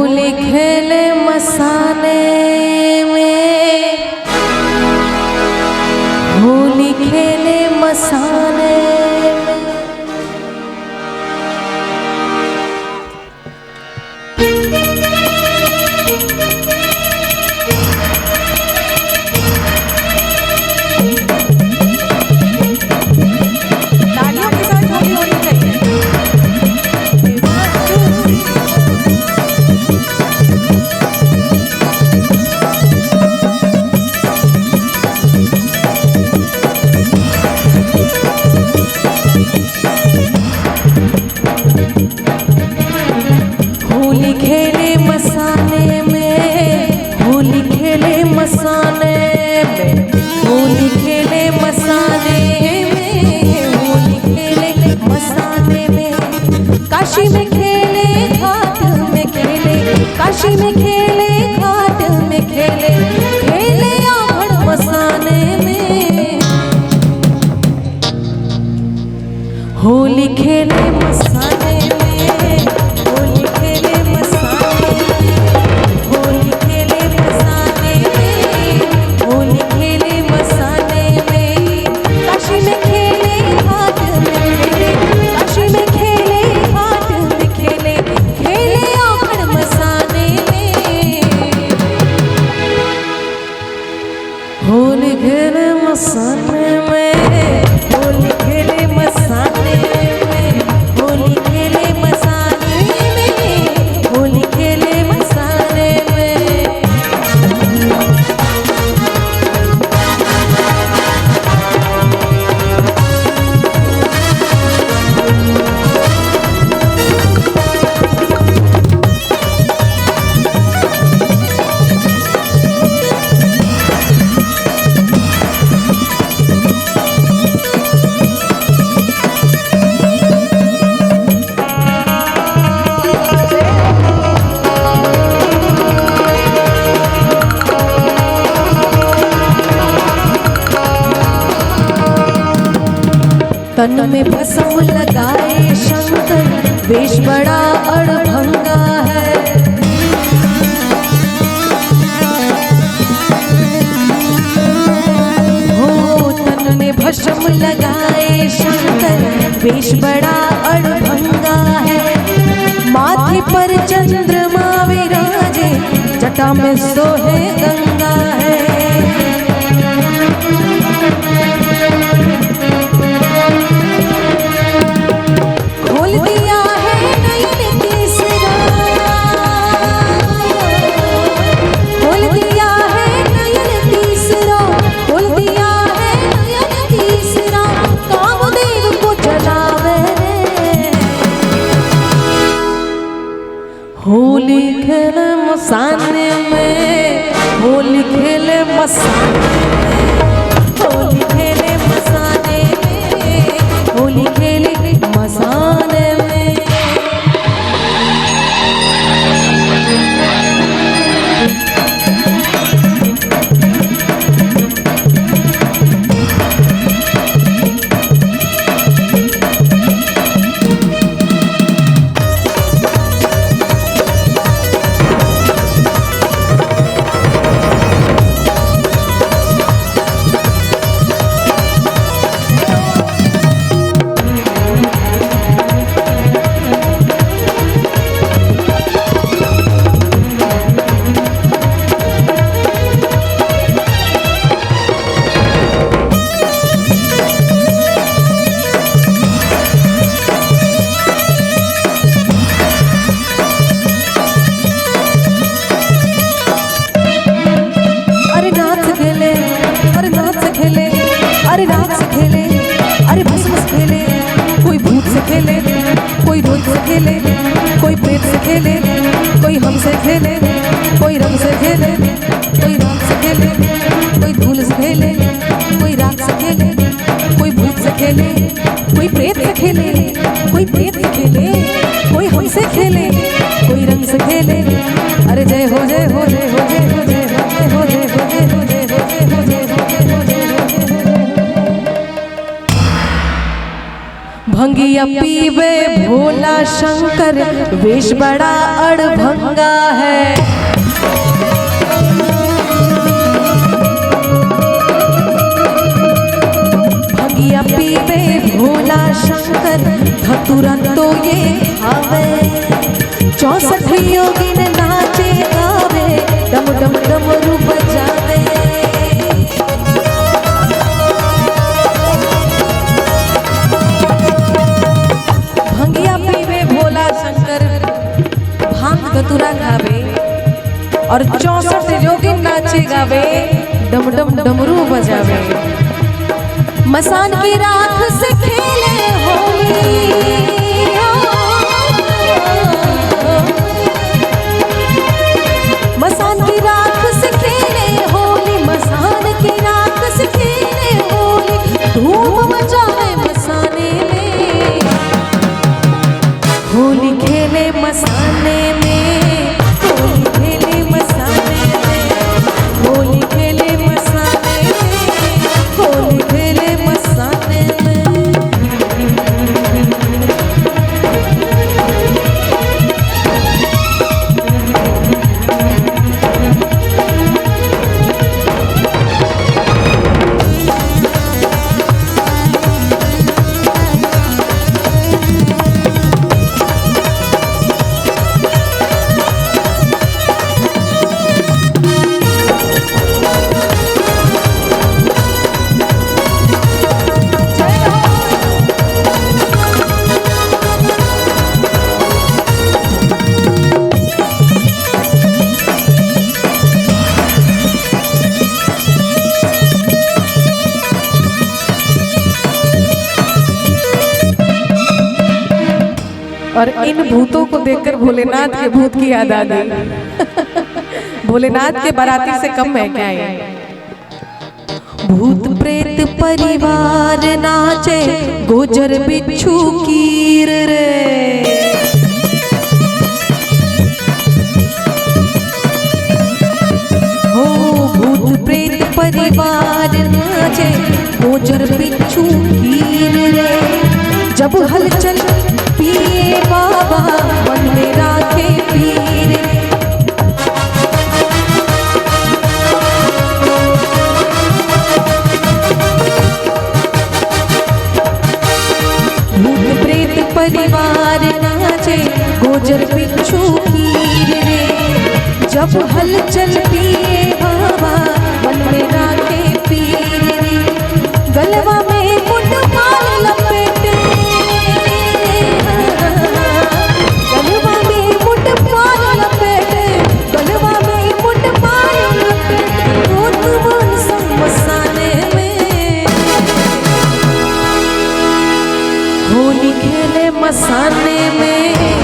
होली खेले मसाने में, होली खेले मसाने में। तालियों के साथ होली होनी चाहिए। होली खेले मसाने में, होली खेले मसाने में, होली खेले मसाने में, होली खेले मसाने में। काशी में खेले घाट में खेले, काशी में खेले घाट में खेले, खेले आभड़ मसाने में। होली खेले मसाने में, होली खेले मसाने में, होली खेले मसाने में, होली खेले मसाने में। काशी में खेले घाट में खेले, काशी में खेले घाट में खेले, खेले आभड़ मसाने में। होली खेले मसाने में, होली खेले मसाने में, होली खेले मसाने में, होली खेले मसाने में। तन में भस्म लगाए शंकर, वेश बड़ा अड़भंगा है। हो तन में भस्म लगाए शंकर, वेश बड़ा अड़भंगा है। माथे पर चंद्रमा विराजे, जटा में सोहे गंगा है। खोल दिया है नयन तीसरा, खोल दिया है नयन तीसरा, खोल दिया है नयन तीसरा। कामदेव को जलावे रे। होली खेले मसाने में, होली खेले मसाने में, होली खेले मसाने में, होली खेले मसाने में। अरे नाच खेले, अरे नाच खेले, अरे राग से खेले, अरे भस्म से खेले। कोई भूत से खेले, कोई रोज से खेले, कोई प्रेत से खेले, कोई हमसे खेले, कोई रंग से खेले, कोई राग से खेले, कोई धूल से खेले, कोई राग से खेले, कोई भूत से खेले, कोई प्रेत से खेले, कोई प्रेत से खेले, कोई हमसे खेले, कोई रंग से खेले। अरे जय हो जय हो जय हो जय हो जय हो जय हो जय हो जय हो जय हो जय हो जय हो जय हो जय हो जय हो। भंगी भंगिया पीवे भोला शंकर, वेश बड़ा अड़भंगा है। भंगिया पीवे भोला शंकर, धतुरा तो ये खावे। 64 योगिन नाचे गावे, डम डम डमरू बजावे। भंगिया पीवे भोला शंकर, भांग धतुरा खावे और 64 योगिन नाचे गावे, डम डम डमरू बजावे। मसान की राख से खेले होली, मसान की राख से खेले होली, मसान की राख से खेले होली। धूम मचावे मसाने में, होली खेले मसाने में, होली खेले मसाने में, होली खेले मसाने में, होली खेले मसाने में। और इन भूतों को देखकर भोलेनाथ के भूत की याद आ गई। भोलेनाथ के बाराती से कम है क्या ये? भूत प्रेत परिवार नाचे, गोजर बिच्छू कीर रे। हो भूत प्रेत परिवार नाचे, गोजर बिच्छू कीर रे। जब हलचल पिए बाबा, मन में राखे पीर। भूत प्रेत परिवार नाचे, गोजर बिच्छू कीर रे। जब हलचल पिए बाबा, मन में राखे पीर रे। गलवा में मुंड माल लपेटे, गलवा में मुंड माल लपेटे, गलवा में मुंड माल लपेटे। भूत मन संग मसाने में, होली खेले मसाने में।